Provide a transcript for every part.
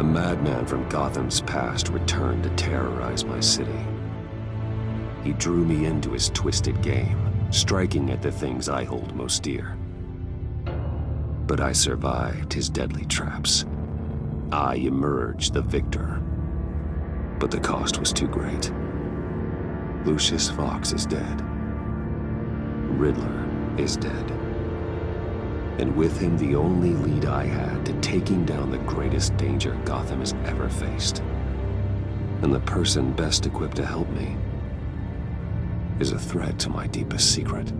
A madman from Gotham's past returned to terrorize my city. He drew me into his twisted game, striking at the things I hold most dear. But I survived his deadly traps. I emerged the victor. But the cost was too great. Lucius Fox is dead. Riddler is dead. And with him, the only lead I had to taking down the greatest danger Gotham has ever faced. And the person best equipped to help me is a threat to my deepest secret.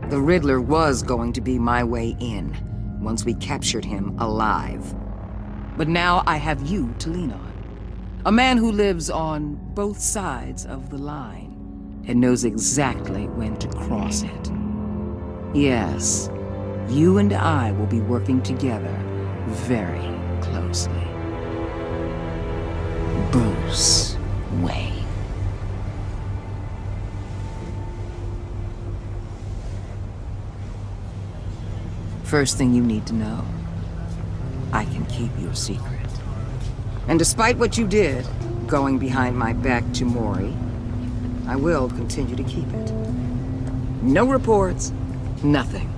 The Riddler was going to be my way in, once we captured him alive. But now I have you to lean on. A man who lives on both sides of the line and knows exactly when to cross it. Yes, you and I will be working together very closely. Bruce Wayne. First thing you need to know, I can keep your secret. And despite what you did, going behind my back to Mori, I will continue to keep it. No reports, nothing.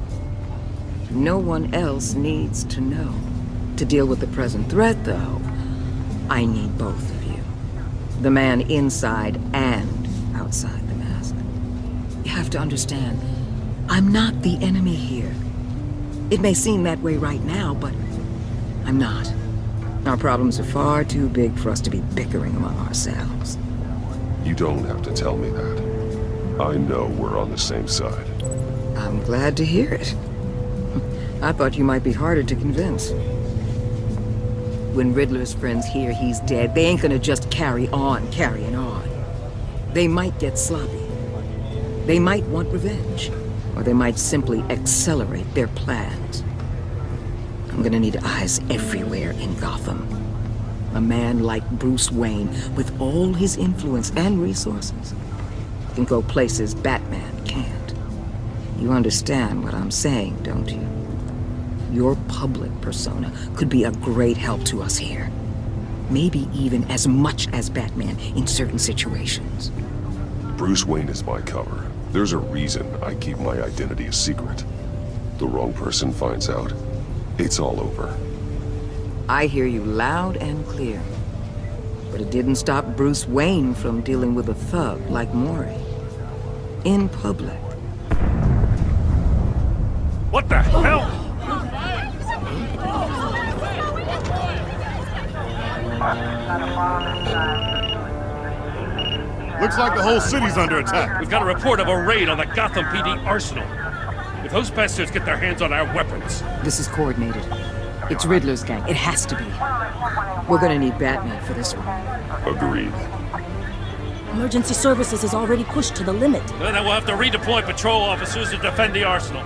No one else needs to know. To deal with the present threat, though, I need both of you. The man inside and outside the mask. You have to understand, I'm not the enemy here. It may seem that way right now, but I'm not. Our problems are far too big for us to be bickering among ourselves. You don't have to tell me that. I know we're on the same side. I'm glad to hear it. I thought you might be harder to convince. When Riddler's friends hear he's dead, they ain't gonna just carry on carrying on. They might get sloppy. They might want revenge. Or they might simply accelerate their plans. I'm gonna need eyes everywhere in Gotham. A man like Bruce Wayne, with all his influence and resources, can go places Batman can't. You understand what I'm saying, don't you? Your public persona could be a great help to us here. Maybe even as much as Batman in certain situations. Bruce Wayne is my cover. There's a reason I keep my identity a secret. The wrong person finds out, it's all over. I hear you loud and clear. But it didn't stop Bruce Wayne from dealing with a thug like Mori. In public. What the hell? Looks like the whole city's under attack. We've got a report of a raid on the Gotham PD arsenal. If those bastards get their hands on our weapons... This is coordinated. It's Riddler's gang. It has to be. We're gonna need Batman for this one. Agreed. Emergency services is already pushed to the limit. Then we'll have to redeploy patrol officers to defend the arsenal.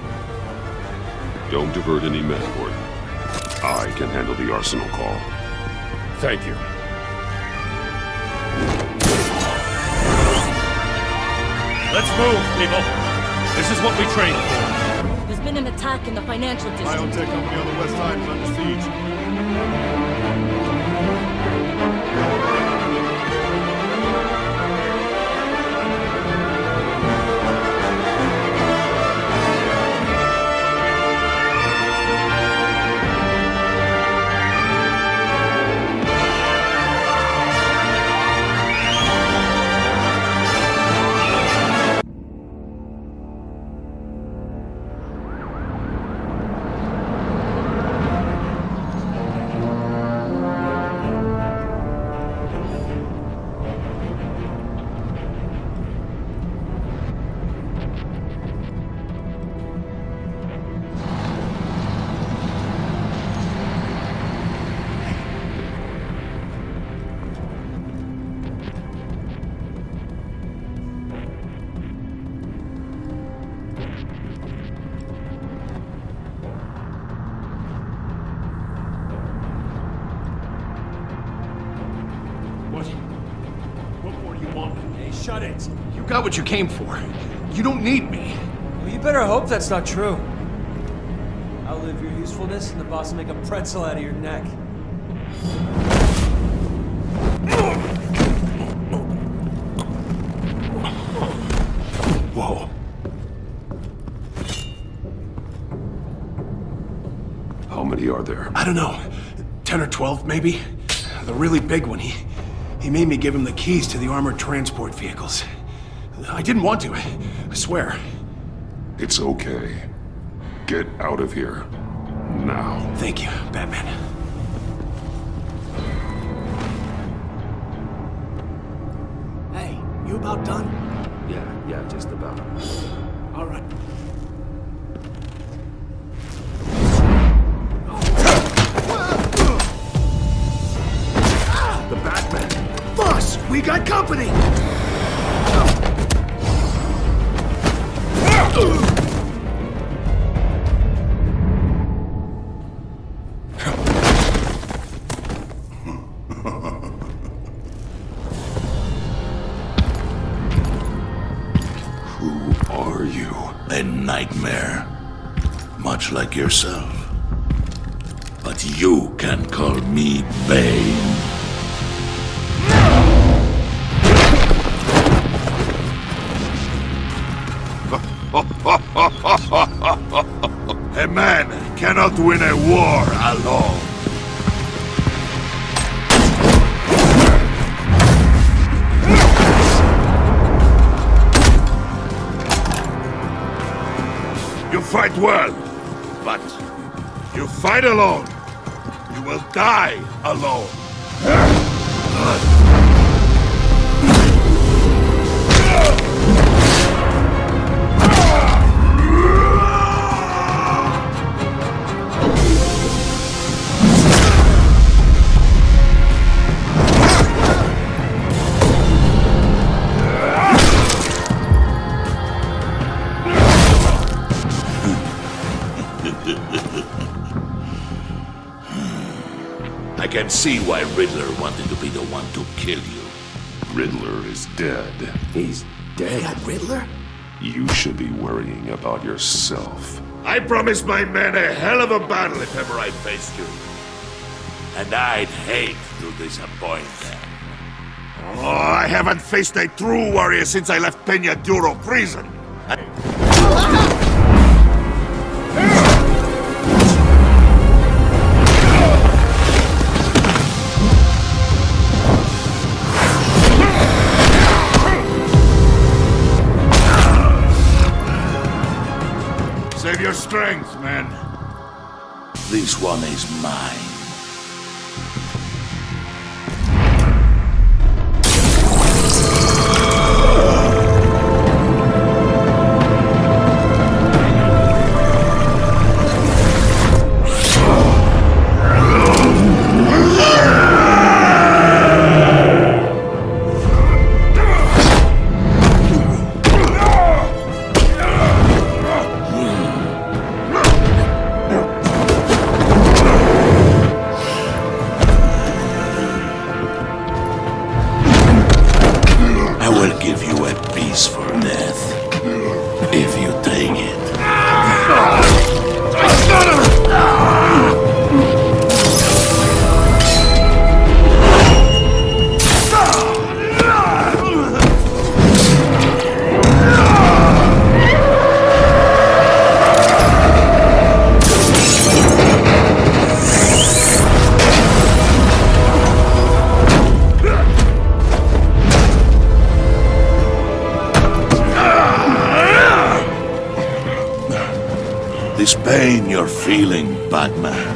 Don't divert any men, Gordon. I can handle the arsenal call. Thank you. Let's move, people. This is what we trained for. There's been an attack in the financial district. Biotech company on the west side is under siege. What more do you want? Hey, shut it. You got what you came for. You don't need me. Well, you better hope that's not true. Outlive your usefulness, and the boss will make a pretzel out of your neck. Whoa. How many are there? I don't know. 10 or 12, maybe? The really big one, he made me give him the keys to the armored transport vehicles. I didn't want to, I swear. It's okay. Get out of here. Now. Thank you, Batman. Hey, you about done? Yeah, just about. All right. The Batman! Boss, we got company! Who are you? A nightmare. Much like yourself. But you can call me Bane. A man cannot win a war alone. You fight well, but you fight alone. You will die alone. I can see why Riddler wanted to be the one to kill you. Riddler is dead. He's dead. That Riddler? You should be worrying about yourself. I promised my men a hell of a battle if ever I faced you. And I'd hate to disappoint them. Oh, I haven't faced a true warrior since I left Peña Duro prison. Save your strength, man. This one is mine. I will give you a piece for death, if you take it. This pain you're feeling, Batman.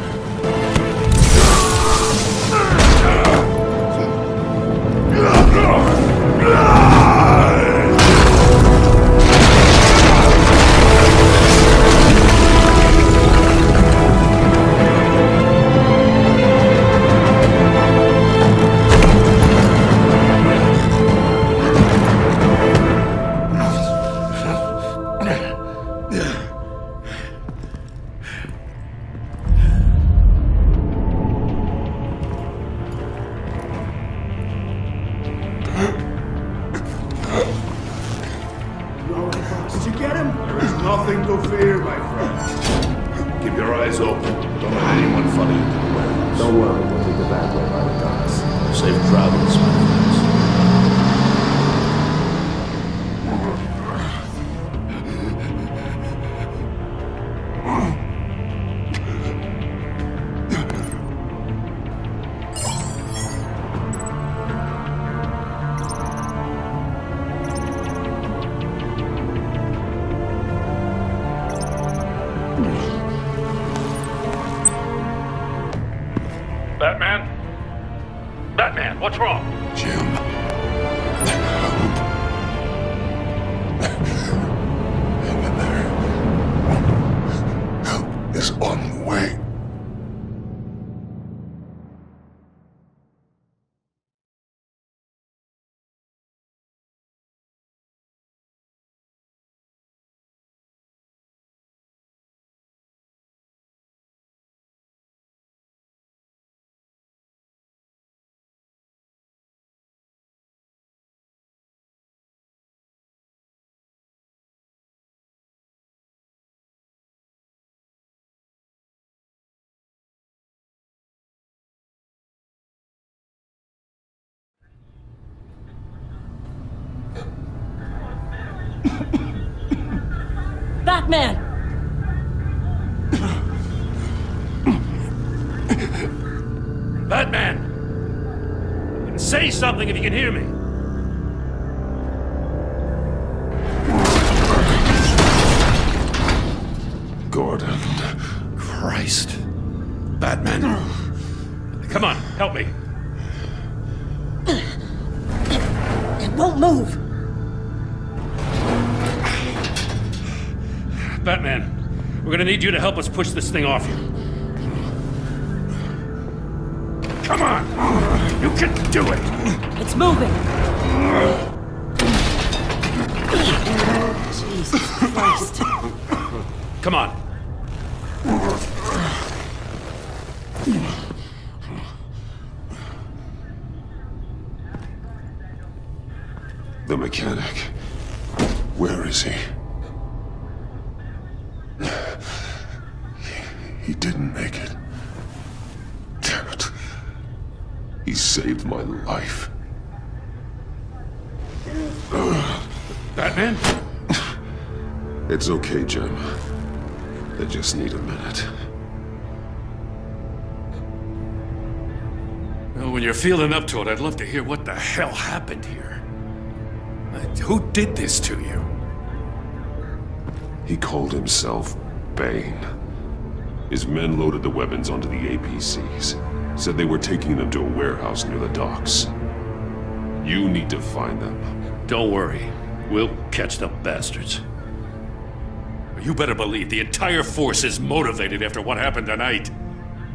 Did you get him? There is nothing to fear, my friend. Keep your eyes open. Don't let anyone follow you to the warehouse. Don't worry, take a back way by the docks. Safe travels, my friends. Batman? Batman, what's wrong? Jim. Hang in there. Help is on the way. Batman! Batman! Say something if you can hear me. Gordon. Christ. Batman. Come on, help me. It won't move! Batman, we're gonna need you to help us push this thing off you. Come on! You can do it! It's moving! Jesus Christ. Come on. The mechanic. Where is he? He didn't make it. Damn it. He saved my life. Batman? It's okay, Jim. I just need a minute. Well, when you're feeling up to it, I'd love to hear what the hell happened here. Who did this to you? He called himself Bane. His men loaded the weapons onto the APCs. Said they were taking them to a warehouse near the docks. You need to find them. Don't worry. We'll catch the bastards. You better believe the entire force is motivated after what happened tonight.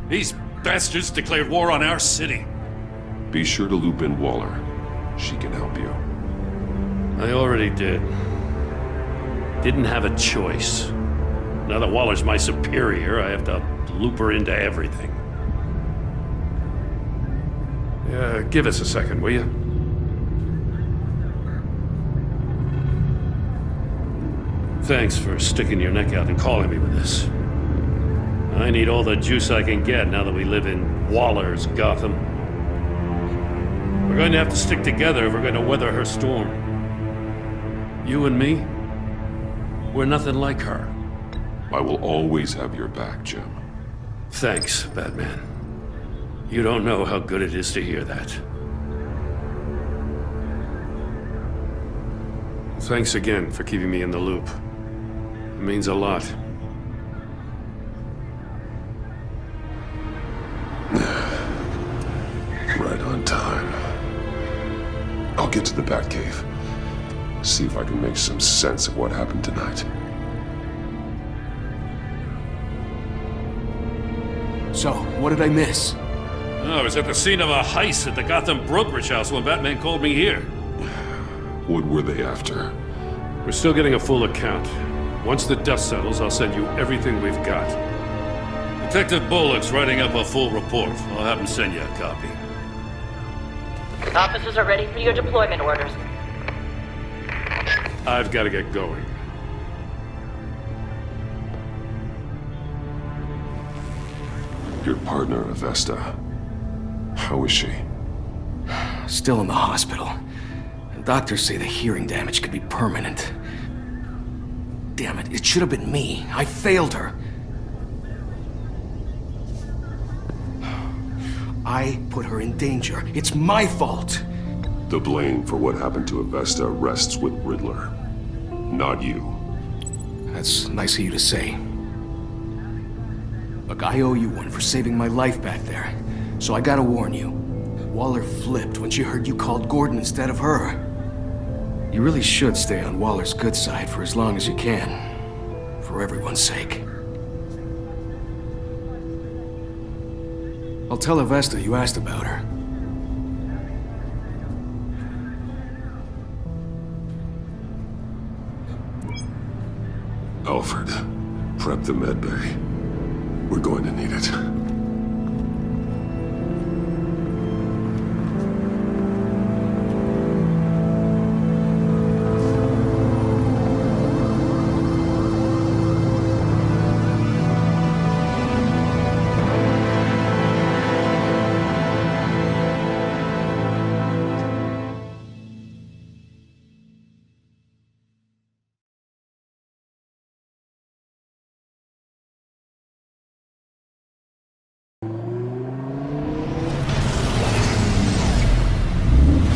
These bastards declared war on our city. Be sure to loop in Waller. She can help you. I already did. Didn't have a choice. Now that Waller's my superior, I have to loop her into everything. Give us a second, will you? Thanks for sticking your neck out and calling me with this. I need all the juice I can get now that we live in Waller's Gotham. We're going to have to stick together if we're going to weather her storm. You and me, we're nothing like her. I will always have your back, Jim. Thanks, Batman. You don't know how good it is to hear that. Thanks again for keeping me in the loop. It means a lot. Right on time. I'll get to the Batcave. See if I can make some sense of what happened tonight. So, what did I miss? Oh, I was at the scene of a heist at the Gotham brokerage house when Batman called me here. What were they after? We're still getting a full account. Once the dust settles, I'll send you everything we've got. Detective Bullock's writing up a full report. I'll have him send you a copy. Officers are ready for your deployment orders. I've got to get going. Your partner, Avesta. How is she? Still in the hospital. And doctors say the hearing damage could be permanent. Damn it, it should have been me. I failed her. I put her in danger. It's my fault. The blame for what happened to Avesta rests with Riddler, not you. That's nice of you to say. Look, I owe you one for saving my life back there. So I gotta warn you. Waller flipped when she heard you called Gordon instead of her. You really should stay on Waller's good side for as long as you can. For everyone's sake. I'll tell Avesta you asked about her. Alfred, prep the med bay. We're going to need it.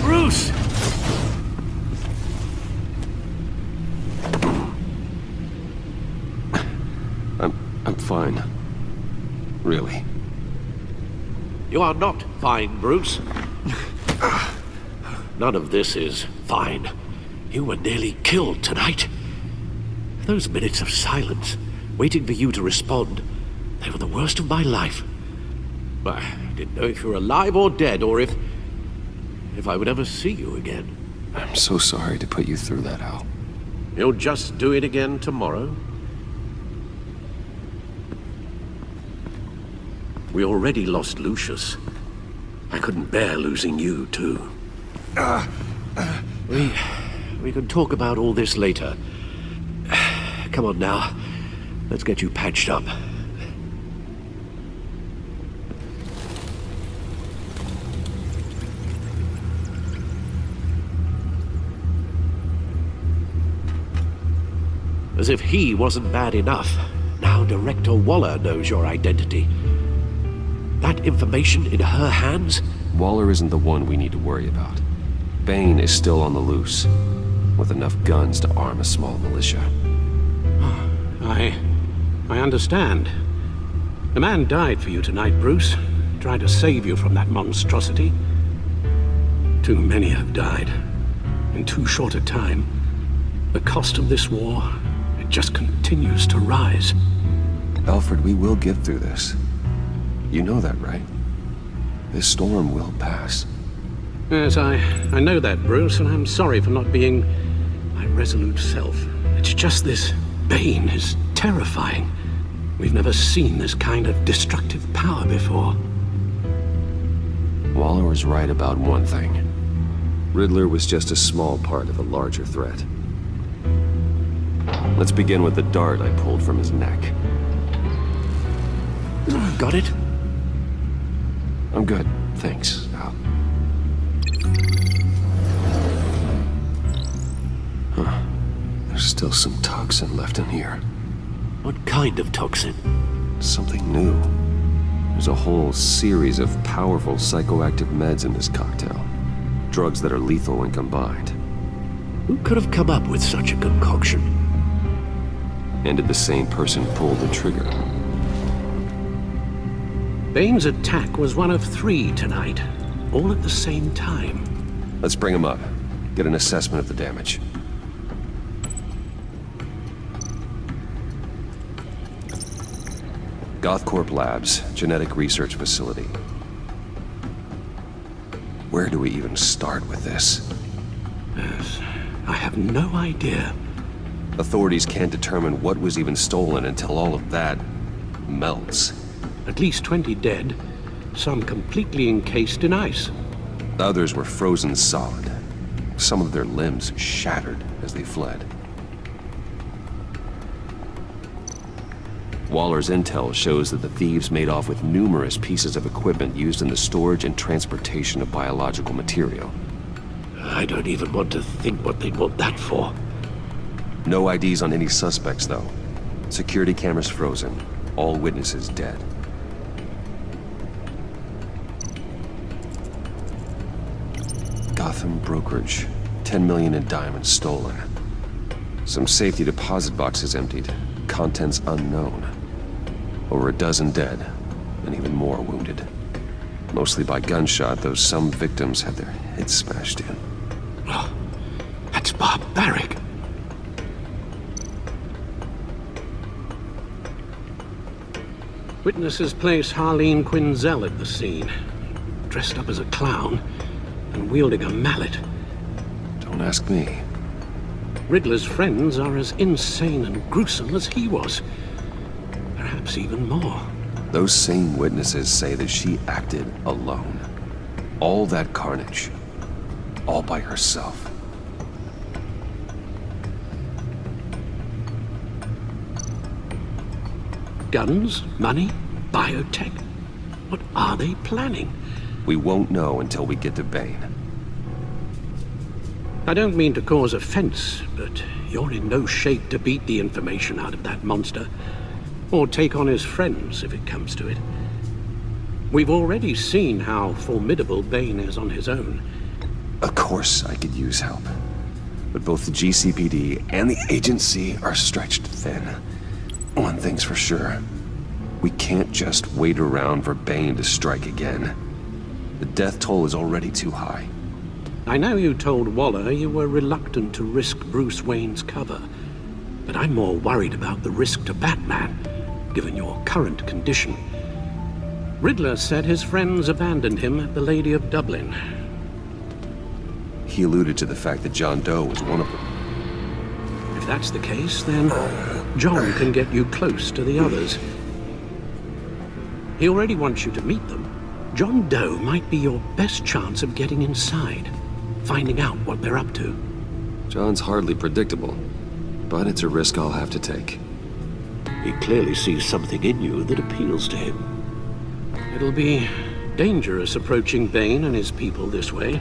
Bruce! I'm fine. Really. You are not fine, Bruce. None of this is fine. You were nearly killed tonight. Those minutes of silence, waiting for you to respond, they were the worst of my life. I didn't know if you were alive or dead, or if I would ever see you again. I'm so sorry to put you through that, Al. You'll just do it again tomorrow? We already lost Lucius. I couldn't bear losing you, too. We can talk about all this later. Come on now. Let's get you patched up. As if he wasn't bad enough, now Director Waller knows your identity. That information in her hands? Waller isn't the one we need to worry about. Bane is still on the loose, with enough guns to arm a small militia. I understand. The man died for you tonight, Bruce. Tried to save you from that monstrosity. Too many have died. In too short a time. The cost of this war, it just continues to rise. Alfred, we will get through this. You know that, right? This storm will pass. Yes, I know that, Bruce, and I'm sorry for not being my resolute self. It's just this Bane is terrifying. We've never seen this kind of destructive power before. Waller was right about one thing. Riddler was just a small part of a larger threat. Let's begin with the dart I pulled from his neck. Got it? I'm good, thanks, Al. Huh. There's still some toxin left in here. What kind of toxin? Something new. There's a whole series of powerful psychoactive meds in this cocktail. Drugs that are lethal when combined. Who could have come up with such a concoction? And did the same person pull the trigger? Bane's attack was one of 3 tonight, all at the same time. Let's bring him up. Get an assessment of the damage. Gothcorp Labs, genetic research facility. Where do we even start with this? Yes, I have no idea. Authorities can't determine what was even stolen until all of that melts. At least 20 dead, some completely encased in ice. Others were frozen solid. Some of their limbs shattered as they fled. Waller's intel shows that the thieves made off with numerous pieces of equipment used in the storage and transportation of biological material. I don't even want to think what they'd want that for. No IDs on any suspects, though. Security cameras frozen. All witnesses dead. Gotham brokerage. 10 million in diamonds stolen. Some safety deposit boxes emptied. Contents unknown. Over a dozen dead, and even more wounded. Mostly by gunshot, though some victims had their heads smashed in. Oh, that's barbaric. Witnesses place Harleen Quinzel at the scene, dressed up as a clown and wielding a mallet. Don't ask me. Riddler's friends are as insane and gruesome as he was. Perhaps even more. Those same witnesses say that she acted alone. All that carnage. All by herself. Guns, money, biotech. What are they planning? We won't know until we get to Bane. I don't mean to cause offense, but you're in no shape to beat the information out of that monster. Or take on his friends, if it comes to it. We've already seen how formidable Bane is on his own. Of course I could use help. But both the GCPD and the agency are stretched thin. One thing's for sure. We can't just wait around for Bane to strike again. The death toll is already too high. I know you told Waller you were reluctant to risk Bruce Wayne's cover, but I'm more worried about the risk to Batman, given your current condition. Riddler said his friends abandoned him at the Lady of Dublin. He alluded to the fact that John Doe was one of them. If that's the case, then John can get you close to the others. He already wants you to meet them. John Doe might be your best chance of getting inside, finding out what they're up to. John's hardly predictable, but it's a risk I'll have to take. He clearly sees something in you that appeals to him. It'll be dangerous approaching Bane and his people this way.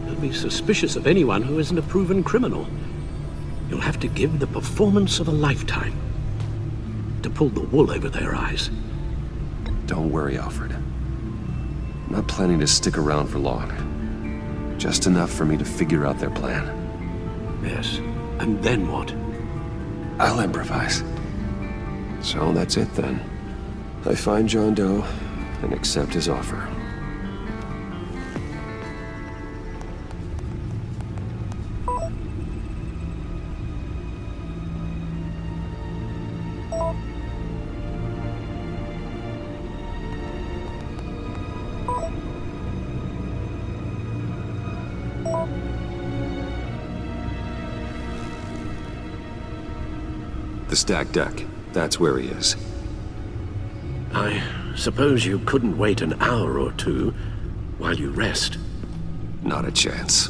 They'll be suspicious of anyone who isn't a proven criminal. You'll have to give the performance of a lifetime to pull the wool over their eyes. Don't worry, Alfred. I'm not planning to stick around for long. Just enough for me to figure out their plan. Yes, and then what? I'll improvise. So that's it then. I find John Doe and accept his offer. The stacked deck. That's where he is. I suppose you couldn't wait an hour or two while you rest. Not a chance.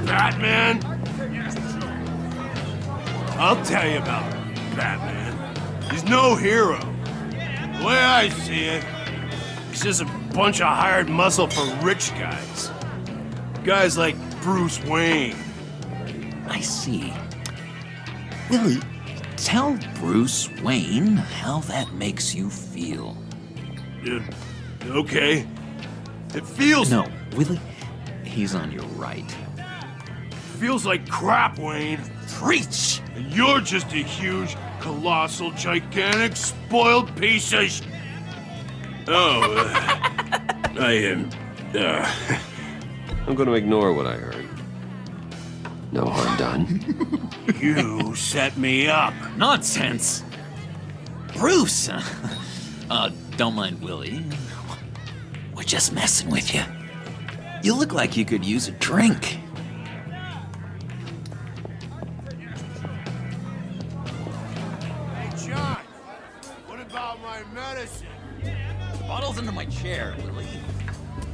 Batman? I'll tell you about Batman. He's no hero. The way I see it, he's just a bunch of hired muscle for rich guys. Guys like Bruce Wayne. I see. Willie, tell Bruce Wayne how that makes you feel. Okay. It feels... No, Willie, he's on your right. Feels like crap, Wayne. Preach! And you're just a huge, colossal, gigantic, spoiled piece of sh... Oh, I am... I'm going to ignore what I heard. No harm done. You set me up. Nonsense! Bruce! Don't mind Willie. We're just messing with you. You look like you could use a drink. my medicine? The bottle's under my chair, Willie.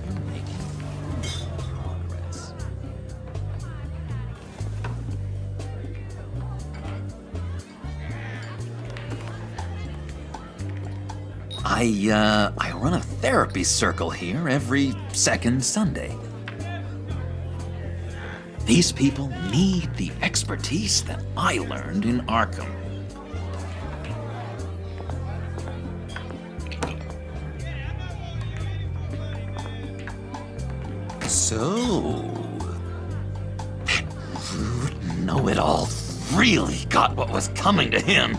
You're making progress. I run a therapy circle here every second Sunday. These people need the expertise that I learned in Arkham. So, that rude know-it-all really got what was coming to him.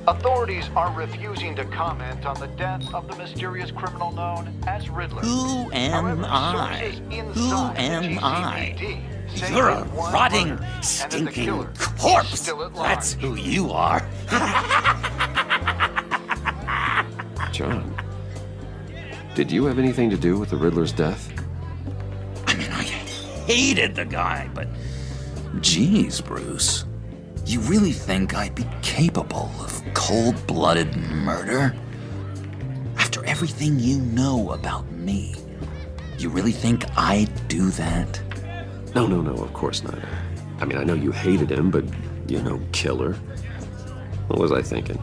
Authorities are refusing to comment on the death of the mysterious criminal known as Riddler. Who am However, I? sources Who inside the am I? GCPD say You're a that one rotting, murder and that the stinking killer is corpse. still at large. That's who you are. John, did you have anything to do with the Riddler's death? I mean, I hated the guy, but geez, Bruce. You really think I'd be capable of cold-blooded murder? After everything you know about me, you really think I'd do that? No, of course not. I mean, I know you hated him, but, killer. What was I thinking?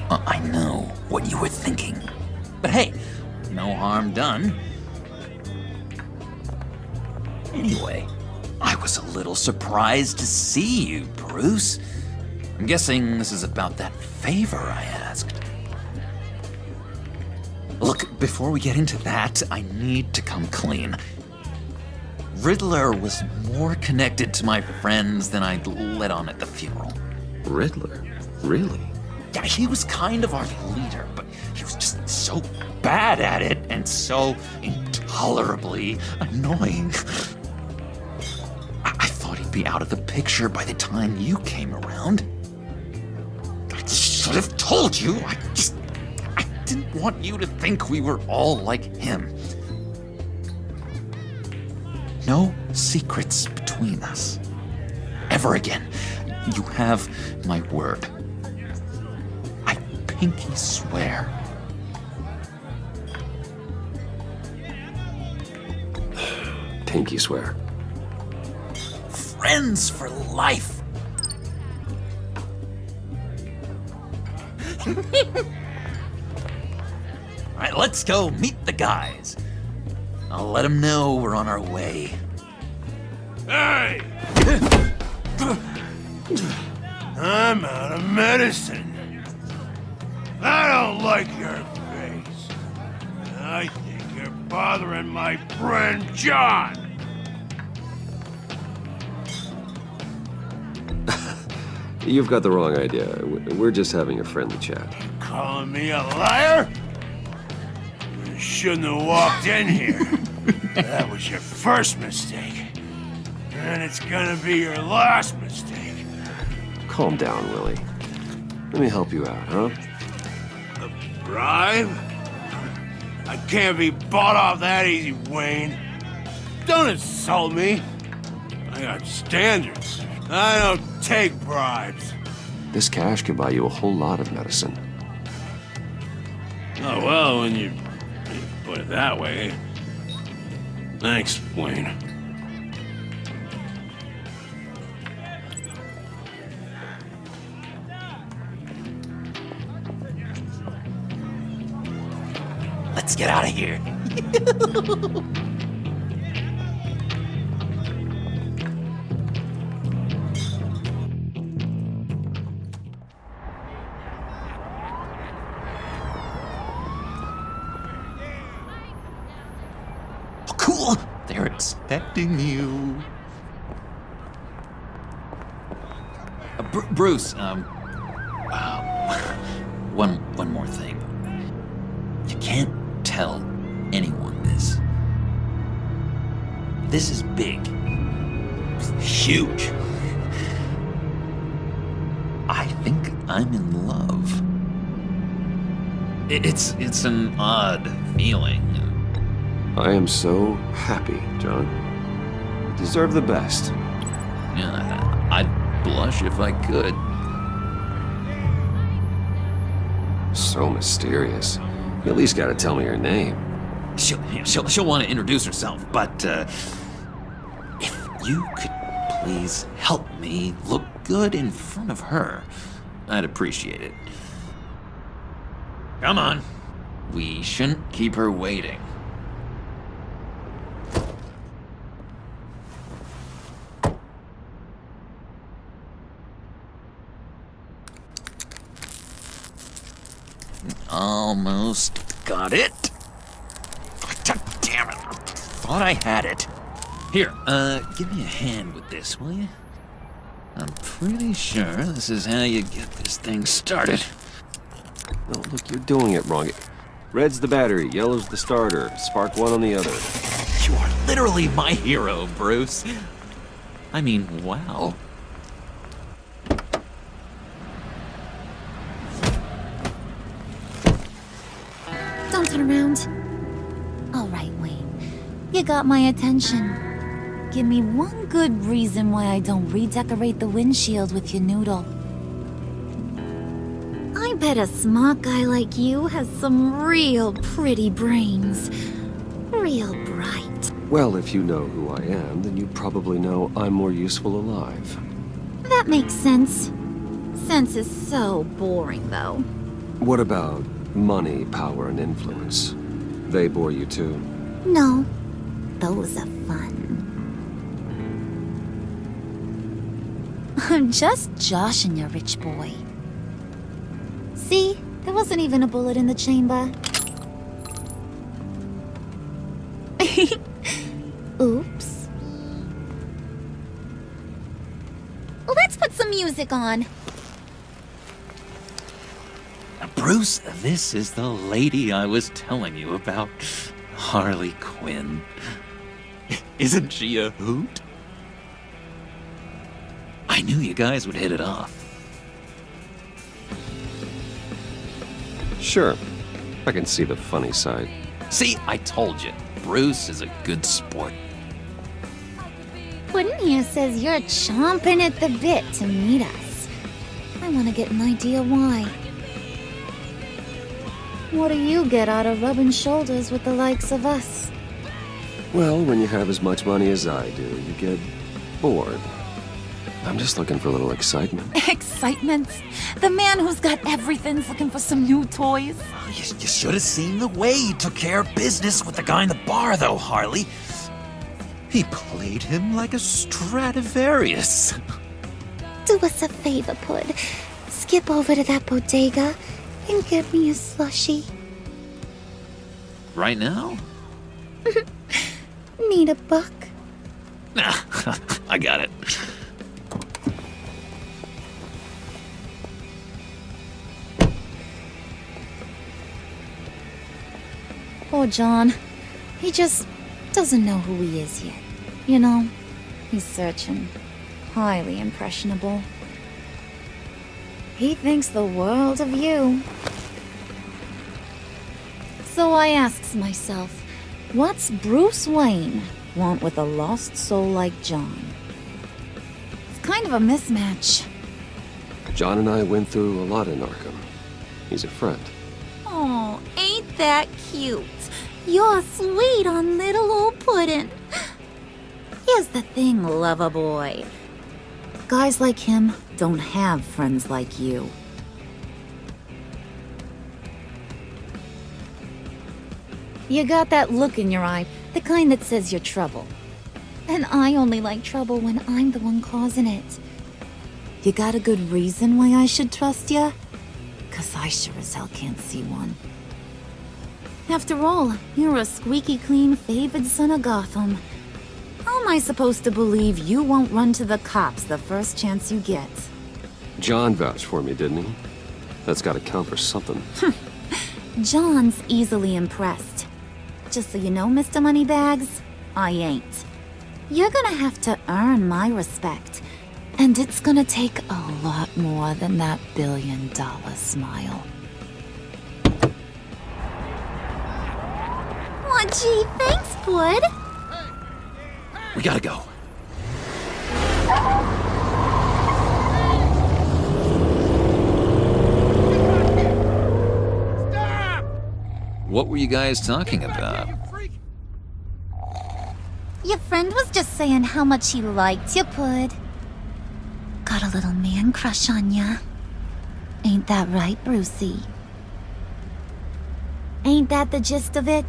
I know what you were thinking. But hey, no harm done. Anyway, I was a little surprised to see you, Bruce. I'm guessing this is about that favor I asked. Look, before we get into that, I need to come clean. Riddler was more connected to my friends than I'd let on at the funeral. Riddler? Really? Yeah, he was kind of our leader, but he was just so bad at it and so intolerably annoying. I thought he'd be out of the picture by the time you came around. I should have told you. I didn't want you to think we were all like him. No secrets between us. Ever again. You have my word. I pinky swear. Pinky swear. Friends for life. All right, let's go meet the guys. I'll let them know we're on our way. Hey! I'm out of medicine. I don't like your face. I think you're bothering my friend John. You've got the wrong idea. We're just having a friendly chat. Calling me a liar? You shouldn't have walked in here. That was your first mistake. And it's gonna be your last mistake. Calm down, Willie. Let me help you out, huh? A bribe? I can't be bought off that easy, Wayne. Don't insult me. I got standards. I don't take bribes. This cash can buy you a whole lot of medicine. Oh, well, when you put it that way. Thanks, Wayne. Let's get out of here. Oh, cool. They're expecting you. Bruce, one more thing. You can't tell anyone this. This is big. Huge. I think I'm in love. It's an odd feeling. I am so happy, John. You deserve the best. Yeah, I'd blush if I could. So mysterious. You at least gotta tell me her name. She'll want to introduce herself, but if you could please help me look good in front of her, I'd appreciate it. Come on. We shouldn't keep her waiting. Almost got it. Damn it. Thought I had it. Here, give me a hand with this, will you? I'm pretty sure this is how you get this thing started. No, look, you're doing it wrong. Red's the battery, yellow's the starter. Spark one on the other. You are literally my hero, Bruce. I mean, wow. Don't turn around. All right, Wayne. You got my attention. Give me one good reason why I don't redecorate the windshield with your noodle. I bet a smart guy like you has some real pretty brains. Real bright. Well, if you know who I am, then you probably know I'm more useful alive. That makes sense. Sense is so boring, though. What about money, power, and influence? They bore you too? No, those are fun. I'm just joshing you, rich boy. See? There wasn't even a bullet in the chamber. Oops. Let's put some music on. Bruce, this is the lady I was telling you about. Harley Quinn. Isn't she a hoot? I knew you guys would hit it off. Sure. I can see the funny side. See, I told you. Bruce is a good sport. Puddin' here says you're chomping at the bit to meet us. I want to get an idea why. What do you get out of rubbing shoulders with the likes of us? Well, when you have as much money as I do, you get bored. I'm just looking for a little excitement. Excitement? The man who's got everything's looking for some new toys. You should have seen the way he took care of business with the guy in the bar, though, Harley. He played him like a Stradivarius. Do us a favor, Pud. Skip over to that bodega and get me a slushie. Right now? Need a buck? I got it. Poor John. He just doesn't know who he is yet. You know, he's searching. Highly impressionable. He thinks the world of you. So I asks myself, what's Bruce Wayne want with a lost soul like John? It's kind of a mismatch. John and I went through a lot in Arkham. He's a friend. Oh, ain't that cute? You're sweet on little old Puddin'. Here's the thing, lover boy. Guys like him don't have friends like you. You got that look in your eye, the kind that says you're trouble. And I only like trouble when I'm the one causing it. You got a good reason why I should trust you? 'Cause I sure as hell can't see one. After all, you're a squeaky clean favored son of Gotham. How am I supposed to believe you won't run to the cops the first chance you get? John vouched for me, didn't he? That's gotta count for something. John's easily impressed. Just so you know, Mr. Moneybags, I ain't. You're gonna have to earn my respect. And it's gonna take a lot more than that $1 billion smile. Aw, gee, thanks, Bud. We gotta go. What were you guys talking about? Your friend was just saying how much he liked you, Pud. Got a little man crush on ya. Ain't that right, Brucey? Ain't that the gist of it?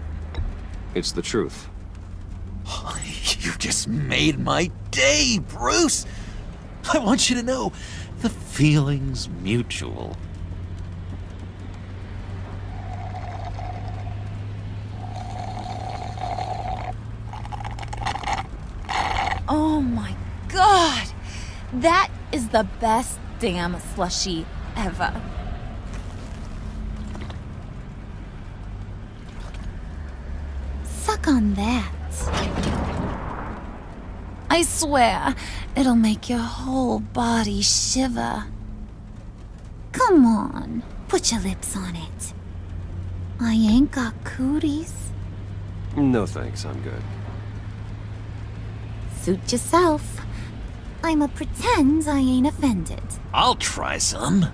It's the truth. You just made my day, Bruce! I want you to know, the feeling's mutual. Oh my god! That is the best damn slushie ever. Suck on that. I swear, it'll make your whole body shiver. Come on, put your lips on it. I ain't got cooties. No thanks, I'm good. Suit yourself. I'ma pretend I ain't offended. I'll try some.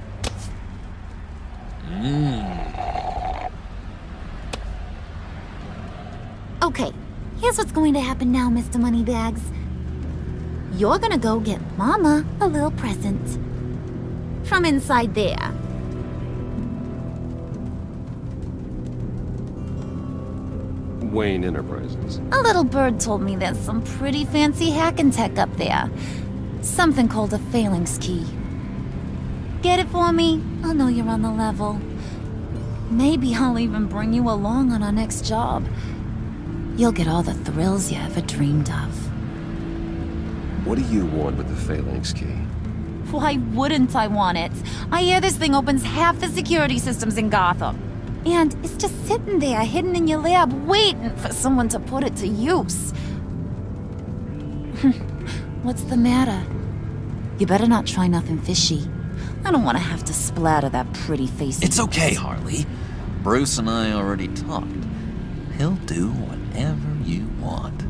Okay, here's what's going to happen now, Mr. Moneybags. You're gonna go get Mama a little present. From inside there. Wayne Enterprises. A little bird told me there's some pretty fancy hacking tech up there. Something called a phalanx key. Get it for me? I'll know you're on the level. Maybe I'll even bring you along on our next job. You'll get all the thrills you ever dreamed of. What do you want with the phalanx key? Why wouldn't I want it? I hear this thing opens half the security systems in Gotham. And it's just sitting there, hidden in your lab, waiting for someone to put it to use. What's the matter? You better not try nothing fishy. I don't want to have to splatter that pretty face. It's okay, Harley. Bruce and I already talked. He'll do whatever you want.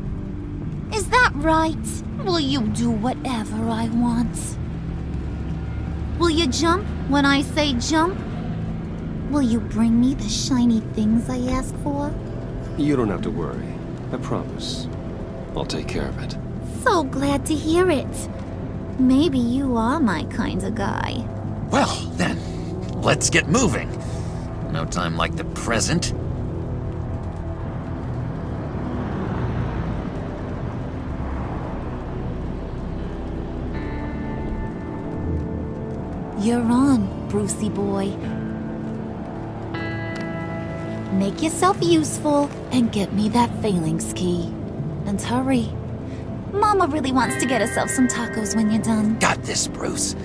Is that right? Will you do whatever I want? Will you jump when I say jump? Will you bring me the shiny things I ask for? You don't have to worry. I promise. I'll take care of it. So glad to hear it. Maybe you are my kind of guy. Well, then, let's get moving. No time like the present. You're on, Brucey boy. Make yourself useful and get me that phalanx key. And hurry. Mama really wants to get herself some tacos when you're done. Got this, Bruce.